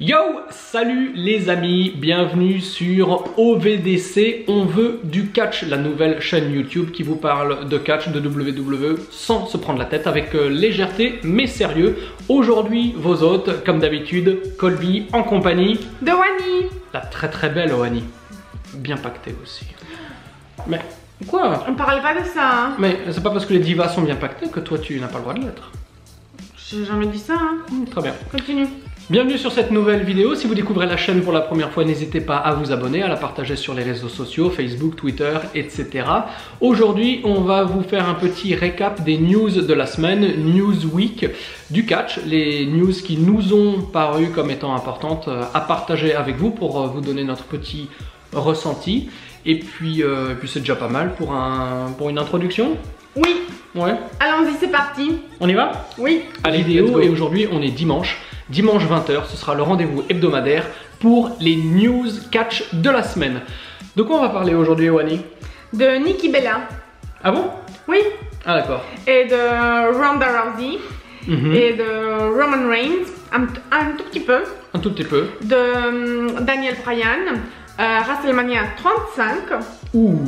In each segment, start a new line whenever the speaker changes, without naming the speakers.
Yo, salut les amis, bienvenue sur OVDC, on veut du catch, la nouvelle chaîne YouTube qui vous parle de catch, de WWE sans se prendre la tête, avec légèreté mais sérieux. Aujourd'hui, vos hôtes, comme d'habitude, Colby en compagnie
de Wani.
La très belle Wani, bien pactée aussi. Mais quoi?
On parle pas de ça, hein.
Mais c'est pas parce que les divas sont bien pactées que toi tu n'as pas le droit de l'être.
J'ai jamais dit ça, hein.
Très bien.
Continue.
Bienvenue sur cette nouvelle vidéo. Si vous découvrez la chaîne pour la première fois, n'hésitez pas à vous abonner, à la partager sur les réseaux sociaux, Facebook, Twitter, etc. Aujourd'hui, on va vous faire un petit récap des news de la semaine, News Week du catch, les news qui nous ont paru comme étant importantes à partager avec vous pour vous donner notre petit ressenti. Et puis c'est déjà pas mal pour une introduction.
Oui.
Ouais.
Allons-y, c'est parti.
On y va?
Oui.
À la vidéo, et aujourd'hui on est dimanche 20h, ce sera le rendez-vous hebdomadaire pour les news catch de la semaine. De quoi on va parler aujourd'hui, Wani?
De Nikki Bella.
Ah bon?
Oui.
Ah d'accord.
Et de Ronda Rousey. Et de Roman Reigns, un tout petit peu.
Un tout petit peu.
De Daniel Bryan, WrestleMania 35.
Ouh,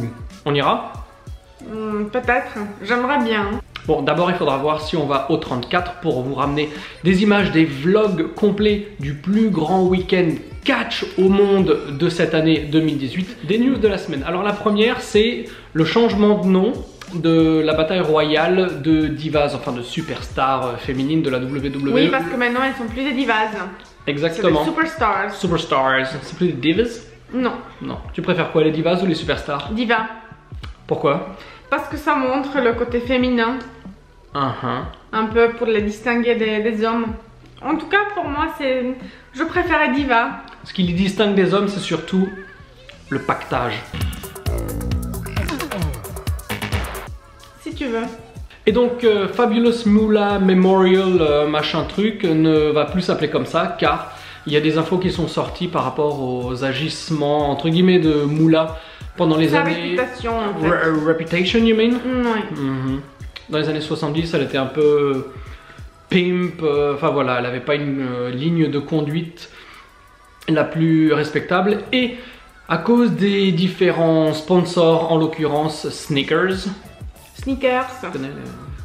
on ira?
Peut-être, j'aimerais bien.
Bon, d'abord il faudra voir si on va au 34 pour vous ramener des images, des vlogs complets du plus grand week-end catch au monde de cette année 2018. Des news de la semaine. Alors la première, c'est le changement de nom de la bataille royale de divas, enfin de superstars féminines de la WWE.
Oui, parce que maintenant elles sont plus des divas.
Exactement.
C'est des superstars.
Superstars. C'est plus des divas?
Non.
Non. Tu préfères quoi, les divas ou les superstars?
Diva.
Pourquoi?
Parce que ça montre le côté féminin. Un peu pour les distinguer des hommes. En tout cas, pour moi, je préférais diva.
Ce qui les distingue des hommes, c'est surtout le pactage.
Si tu veux.
Et donc, Fabulous Moolah Memorial machin truc ne va plus s'appeler comme ça, car il y a des infos qui sont sorties par rapport aux agissements, entre guillemets, de Moolah pendant les années...
réputation, en fait.
Reputation, you mean?
Oui.
Dans les années 70, elle était un peu pimp, enfin voilà, elle n'avait pas une ligne de conduite la plus respectable. Et à cause des différents sponsors, en l'occurrence Snickers.
Snickers.
Tu connais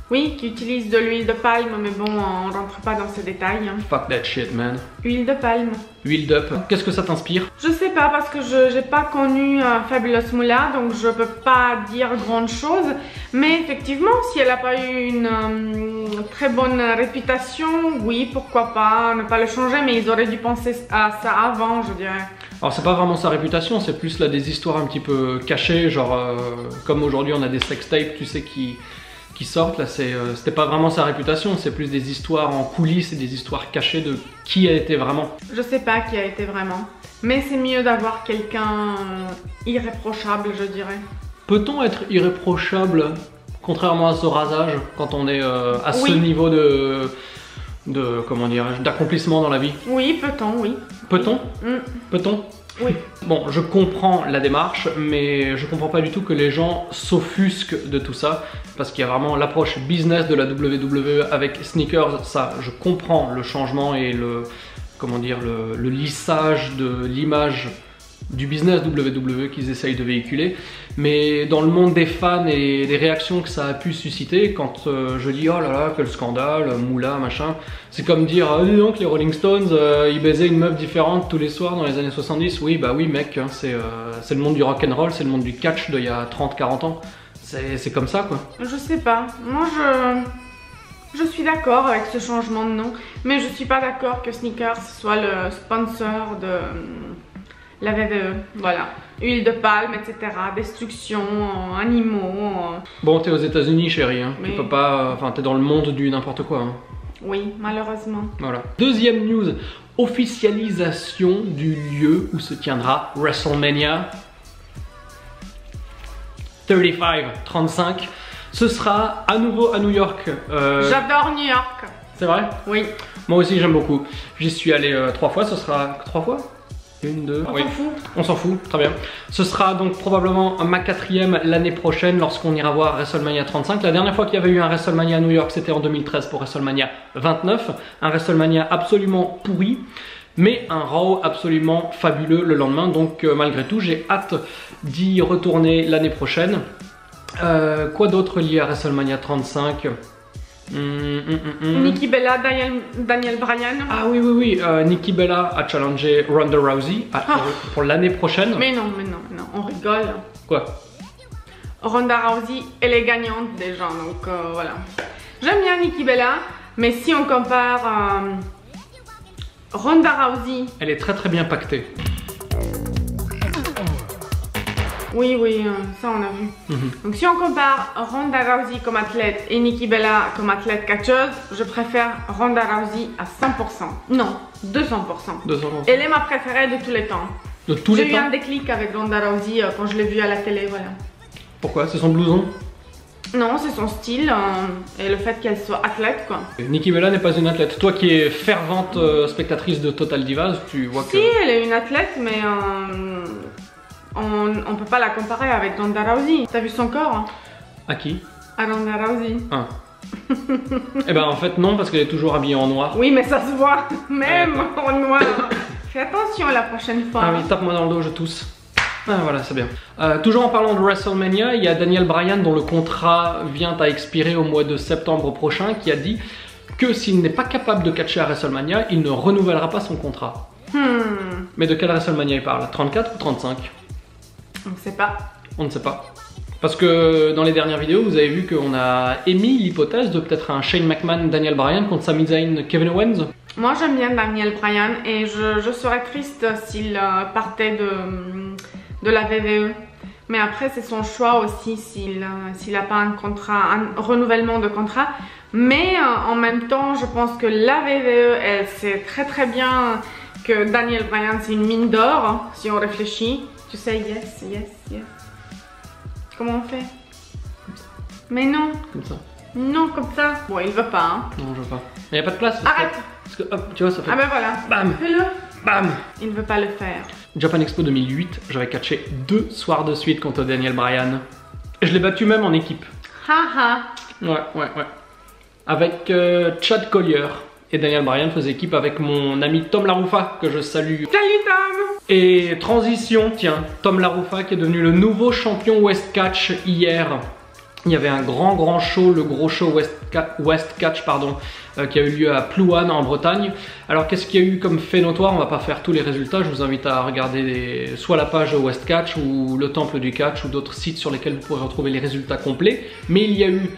Oui, qui utilisent de l'huile de palme, mais bon, on rentre pas dans ces détails.
Fuck that shit, man.
Huile de palme.
Huile d'up. Qu'est-ce que ça t'inspire?
Je sais pas, parce que je n'ai pas connu Fabulous Moolah, donc je peux pas dire grande chose. Mais effectivement, si elle n'a pas eu une très bonne réputation, oui, pourquoi pas ne pas le changer, mais ils auraient dû penser à ça avant, je dirais.
Alors c'est pas vraiment sa réputation, c'est plus là des histoires un petit peu cachées, genre comme aujourd'hui on a des sextapes, tu sais, qui sortent, là c'était pas vraiment sa réputation, c'est plus des histoires en coulisses et des histoires cachées de qui elle était vraiment.
Je sais pas qui a été vraiment, mais c'est mieux d'avoir quelqu'un irréprochable, je dirais.
Peut-on être irréprochable, contrairement à ce rasage, quand on est à ce niveau de comment dirais-je, d'accomplissement dans la vie?
Oui, peut-on, oui.
Peut-on? Peut-on?
Oui.
Bon, je comprends la démarche, mais je comprends pas du tout que les gens s'offusquent de tout ça, parce qu'il y a vraiment l'approche business de la WWE avec Snickers. Ça, je comprends le changement et comment dire, le lissage de l'image du business WWE qu'ils essayent de véhiculer, mais dans le monde des fans et des réactions que ça a pu susciter, quand je dis oh là là quel scandale, Moolah machin, c'est comme dire ah, dis donc les Rolling Stones ils baisaient une meuf différente tous les soirs dans les années 70. Oui bah oui mec, hein, c'est le monde du rock'n'roll, c'est le monde du catch d'il y a 30-40 ans, c'est comme ça quoi.
Je sais pas, moi je suis d'accord avec ce changement de nom, mais je suis pas d'accord que Snickers soit le sponsor de la VVE, voilà. Huile de palme, etc. Destruction, animaux.
Bon, t'es aux États-Unis, chérie, hein.
Mais...
Tu peux pas. Enfin, t'es dans le monde du n'importe quoi. Hein.
Oui, malheureusement. Voilà.
Deuxième news, officialisation du lieu où se tiendra WrestleMania 35. Ce sera à nouveau à New York.
J'adore New York.
C'est vrai?
Oui.
Moi aussi, j'aime beaucoup. J'y suis allé 3 fois. Ce sera 3 fois? Une, deux.
On s'en fout.
On s'en fout, très bien. Ce sera donc probablement ma 4e l'année prochaine lorsqu'on ira voir WrestleMania 35. La dernière fois qu'il y avait eu un WrestleMania à New York, c'était en 2013 pour WrestleMania 29. Un WrestleMania absolument pourri. mais un Raw absolument fabuleux le lendemain. Donc malgré tout, j'ai hâte d'y retourner l'année prochaine. Quoi d'autre lié à WrestleMania 35?
Nikki Bella, Daniel Bryan.
Ah oui, Nikki Bella a challengé Ronda Rousey pour l'année prochaine.
Mais non, on rigole.
Quoi?
Ronda Rousey, elle est gagnante déjà, donc voilà. J'aime bien Nikki Bella, mais si on compare Ronda Rousey...
Elle est très bien pactée.
Oui, ça on a vu. Donc si on compare Ronda Rousey comme athlète et Nikki Bella comme athlète catcheuse, je préfère Ronda Rousey à 100%. Non, 200%. Elle est ma préférée de tous les temps.
De tous les temps?
J'ai eu un déclic avec Ronda Rousey quand je l'ai vue à la télé, voilà.
Pourquoi? C'est son blouson?
Non, c'est son style et le fait qu'elle soit athlète, quoi.
Nikki Bella n'est pas une athlète. Toi qui es fervente spectatrice de Total Divas, tu vois que...
Si, elle est une athlète, mais on peut pas la comparer avec Ronda Rousey. T'as vu son corps, hein?
À qui?
À Ronda Rousey.
Ah. Eh ben en fait non, parce qu'elle est toujours habillée en noir.
Oui, mais ça se voit, même en noir. Fais attention la prochaine fois.
Ah oui, tape-moi dans le dos, je tousse. Ah voilà, c'est bien. Toujours en parlant de WrestleMania, il y a Daniel Bryan dont le contrat vient à expirer au mois de septembre prochain, qui a dit que s'il n'est pas capable de catcher à WrestleMania, il ne renouvellera pas son contrat. Mais de quel WrestleMania il parle? 34 ou 35?
On ne sait pas.
On ne sait pas. Parce que dans les dernières vidéos, vous avez vu qu'on a émis l'hypothèse de peut-être un Shane McMahon, Daniel Bryan contre Sami Zayn, Kevin Owens.
Moi j'aime bien Daniel Bryan et je serais triste s'il partait de la WWE. Mais après c'est son choix aussi s'il n'a pas un renouvellement de contrat. Mais en même temps je pense que la WWE elle sait très bien que Daniel Bryan c'est une mine d'or si on réfléchit. Tu sais, yes. Comment on fait? Mais non.
Comme ça.
Non, comme ça. Bon, il veut pas, hein.
Non, je veux pas. Il n'y a pas de place.
Arrête.
Parce que hop, tu vois, ça fait...
Ah ben voilà.
Bam.
Fais-le.
Bam.
Il ne veut pas le faire.
Japan Expo 2008, j'avais catché 2 soirs de suite contre Daniel Bryan. Je l'ai battu même en équipe.
Haha.
Ouais. Avec Chad Collier. Et Daniel Bryan faisait équipe avec mon ami Tom Laroufa, que je salue.
Salut Tom.
Et transition, tiens, Tom Laroufa qui est devenu le nouveau champion West Catch hier. Il y avait un grand show, le gros show West Catch, qui a eu lieu à Plouan en Bretagne. Alors qu'est-ce qu'il y a eu comme fait notoire? On va pas faire tous les résultats, je vous invite à regarder soit la page West Catch ou le Temple du Catch ou d'autres sites sur lesquels vous pourrez retrouver les résultats complets. Mais il y a eu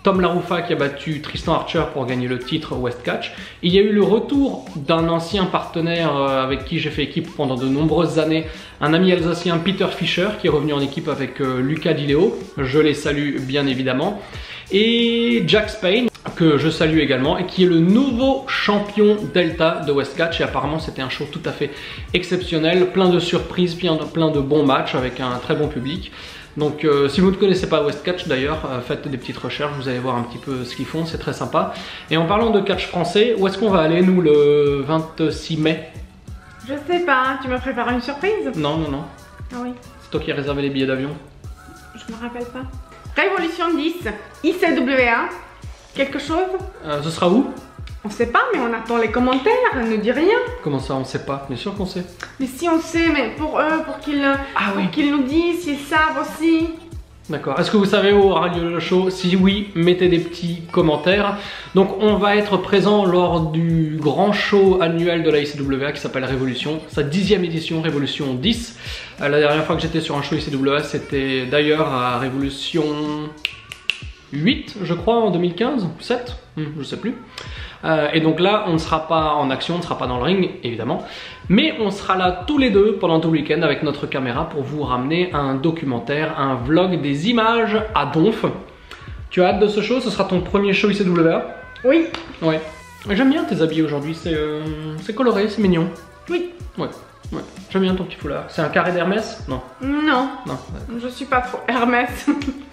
Tom Laroufa qui a battu Tristan Archer pour gagner le titre West Catch. Il y a eu le retour d'un ancien partenaire avec qui j'ai fait équipe pendant de nombreuses années, un ami alsacien, Peter Fischer, qui est revenu en équipe avec Lucas Di Leo. Je les salue bien évidemment. Et Jack Spain, que je salue également, et qui est le nouveau champion Delta de West Catch. Et apparemment c'était un show tout à fait exceptionnel, plein de surprises, plein de bons matchs avec un très bon public. Donc si vous ne connaissez pas West Catch d'ailleurs, faites des petites recherches, vous allez voir un petit peu ce qu'ils font, c'est très sympa. Et en parlant de catch français, où est-ce qu'on va aller nous le 26 mai?
Je sais pas, tu me prépares une surprise?
Non.
Ah oui.
C'est toi qui as réservé les billets d'avion?
Je me rappelle pas. Révolution 10, ICWA, quelque chose?
Ce sera où?
On sait pas, mais on attend les commentaires, ne dis rien.
Comment ça, on sait pas? Bien sûr qu'on sait.
Mais si on sait, mais pour eux, pour qu'ils nous disent s'ils savent aussi.
D'accord. Est-ce que vous savez où aura lieu le show? Si oui, mettez des petits commentaires. Donc on va être présent lors du grand show annuel de la ICWA qui s'appelle Révolution, sa 10e édition, Révolution 10. La dernière fois que j'étais sur un show ICWA, c'était d'ailleurs à Révolution 8, je crois, en 2015, 7, je sais plus. Et donc là, on ne sera pas en action, on ne sera pas dans le ring, évidemment. Mais on sera là tous les deux pendant tout le week-end avec notre caméra pour vous ramener un documentaire, un vlog, des images à donf. Tu as hâte de ce show? Ce sera ton premier show ICWA?
Oui.
Ouais. J'aime bien tes habits aujourd'hui, c'est coloré, c'est mignon.
Oui.
Ouais. J'aime bien ton petit foulard. C'est un carré d'Hermès? Non.
Non. Je suis pas trop Hermès.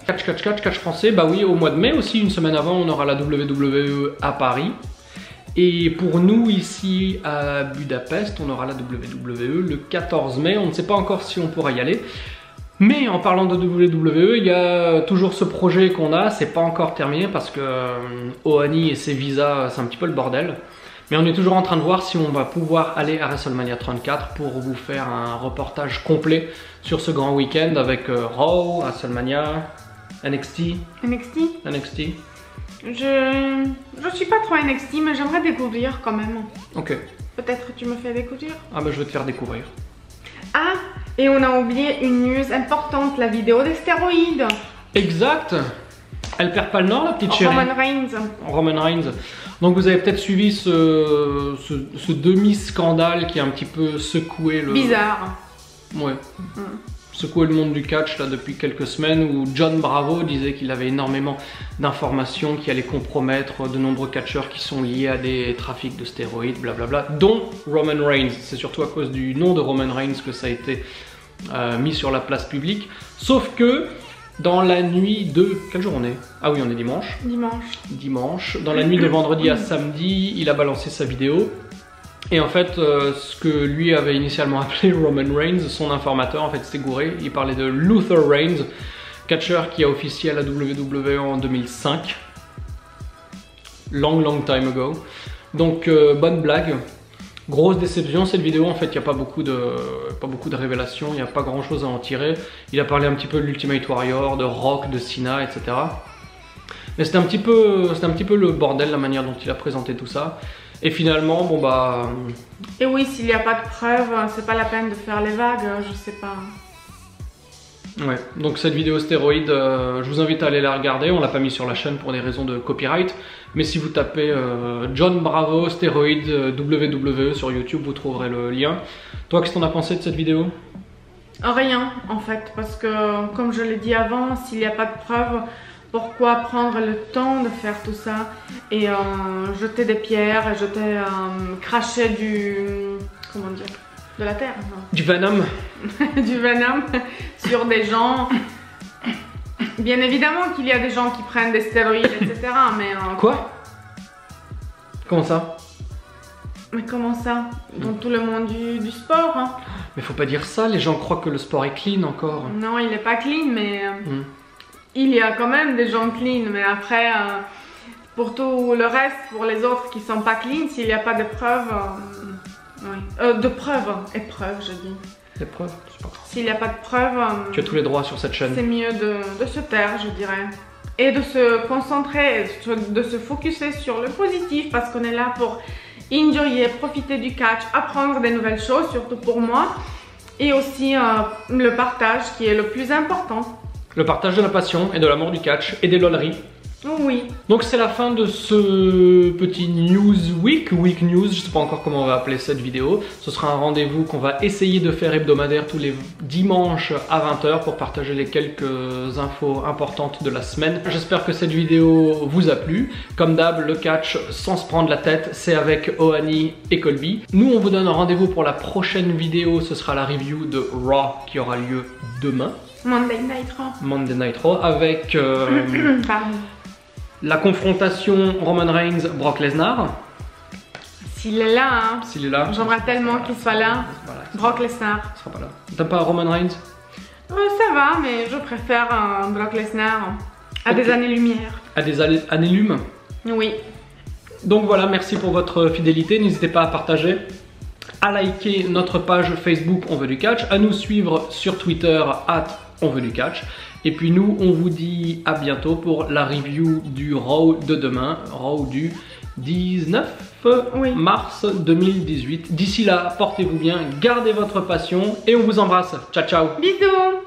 Catch français, bah oui, au mois de mai aussi, une semaine avant, on aura la WWE à Paris. Et pour nous ici à Budapest, on aura la WWE le 14 mai. On ne sait pas encore si on pourra y aller. Mais en parlant de WWE, il y a toujours ce projet qu'on a, c'est pas encore terminé parce que Ohani et ses visas, c'est un petit peu le bordel. Mais on est toujours en train de voir si on va pouvoir aller à WrestleMania 34 pour vous faire un reportage complet sur ce grand week-end avec Raw, WrestleMania, NXT. NXT.
Je suis pas trop NXT, mais j'aimerais découvrir quand même.
Ok.
Peut-être que tu me fais découvrir.
Ah bah je vais te faire découvrir.
Ah, et on a oublié une news importante, la vidéo des stéroïdes.
Exact. Elle perd pas le nord, la petite chérie. Roman Reigns. Donc vous avez peut-être suivi ce demi-scandale qui a un petit peu secoué le...
Bizarre.
Ouais. Secoué le monde du catch là depuis quelques semaines, où John Bravo disait qu'il avait énormément d'informations qui allaient compromettre de nombreux catcheurs qui sont liés à des trafics de stéroïdes, blablabla, dont Roman Reigns. C'est surtout à cause du nom de Roman Reigns que ça a été mis sur la place publique. Sauf que dans la nuit de... Quelle jour on est? Ah oui, on est dimanche. Dimanche. Dans la nuit de vendredi à samedi, il a balancé sa vidéo. Et en fait, ce que lui avait initialement appelé Roman Reigns, son informateur, en fait, c'était gouré. Il parlait de Luther Reigns, catcheur qui a officié à la WWE en 2005. Long time ago. Donc, bonne blague. Grosse déception cette vidéo, en fait il n'y a pas beaucoup de révélations, il n'y a pas grand chose à en tirer. Il a parlé un petit peu de l'Ultimate Warrior, de Rock, de Cena, etc. Mais c'était un petit peu le bordel la manière dont il a présenté tout ça. Et finalement, bon bah...
Et oui, s'il n'y a pas de preuves, c'est pas la peine de faire les vagues, je sais pas.
Ouais, donc cette vidéo stéroïde, je vous invite à aller la regarder. On l'a pas mis sur la chaîne pour des raisons de copyright. Mais si vous tapez John Bravo stéroïde WWE sur YouTube, vous trouverez le lien. Toi, qu'est-ce que t'en as pensé de cette vidéo?
Rien, en fait, parce que comme je l'ai dit avant, s'il n'y a pas de preuves, pourquoi prendre le temps de faire tout ça et jeter des pierres et jeter, cracher du... comment dire? De la terre, non.
Du venom.
Du venom sur des gens. Bien évidemment qu'il y a des gens qui prennent des stéroïdes, etc. Mais
quoi? Comment ça?
Mais comment ça? Dans tout le monde du sport. Hein.
Mais faut pas dire ça, les gens croient que le sport est clean encore.
Non, il est pas clean, mais il y a quand même des gens clean. Mais après, pour tout le reste, pour les autres qui sont pas clean, s'il n'y a pas de preuves... oui. De preuves, épreuves je dis.
Des preuves, c'est pas grave.
S'il n'y a pas de preuves...
tu as tous les droits sur cette chaîne.
C'est mieux de se taire, je dirais. Et de se concentrer, de se focuser sur le positif, parce qu'on est là pour enjoyer, profiter du catch, apprendre des nouvelles choses, surtout pour moi. Et aussi le partage qui est le plus important. Le partage de la passion et de l'amour du catch et des lolleries. Oui. Donc c'est la fin de ce petit week news, je sais pas encore comment on va appeler cette vidéo. Ce sera un rendez-vous qu'on va essayer de faire hebdomadaire tous les dimanches à 20 h pour partager les quelques infos importantes de la semaine. J'espère que cette vidéo vous a plu. Comme d'hab, le catch sans se prendre la tête, c'est avec Ohani et Colby. Nous on vous donne un rendez-vous pour la prochaine vidéo, ce sera la review de Raw qui aura lieu demain. Monday Night Raw avec... pardon. La confrontation Roman Reigns-Brock Lesnar. S'il est là, hein. S'il est là. J'aimerais tellement qu'il soit là. Voilà, Brock Lesnar. Il sera pas là. T'aimes pas Roman Reigns? Ça va, mais je préfère un Brock Lesnar à des années-lumière. À des années-lumes? Oui. Donc voilà, merci pour votre fidélité. N'hésitez pas à partager, à liker notre page Facebook On veut du catch, à nous suivre sur Twitter @onveutducatch. Et puis nous, on vous dit à bientôt pour la review du Raw de demain, Raw du 19 mars 2018. D'ici là, portez-vous bien, gardez votre passion et on vous embrasse. Ciao, ciao. Bisous.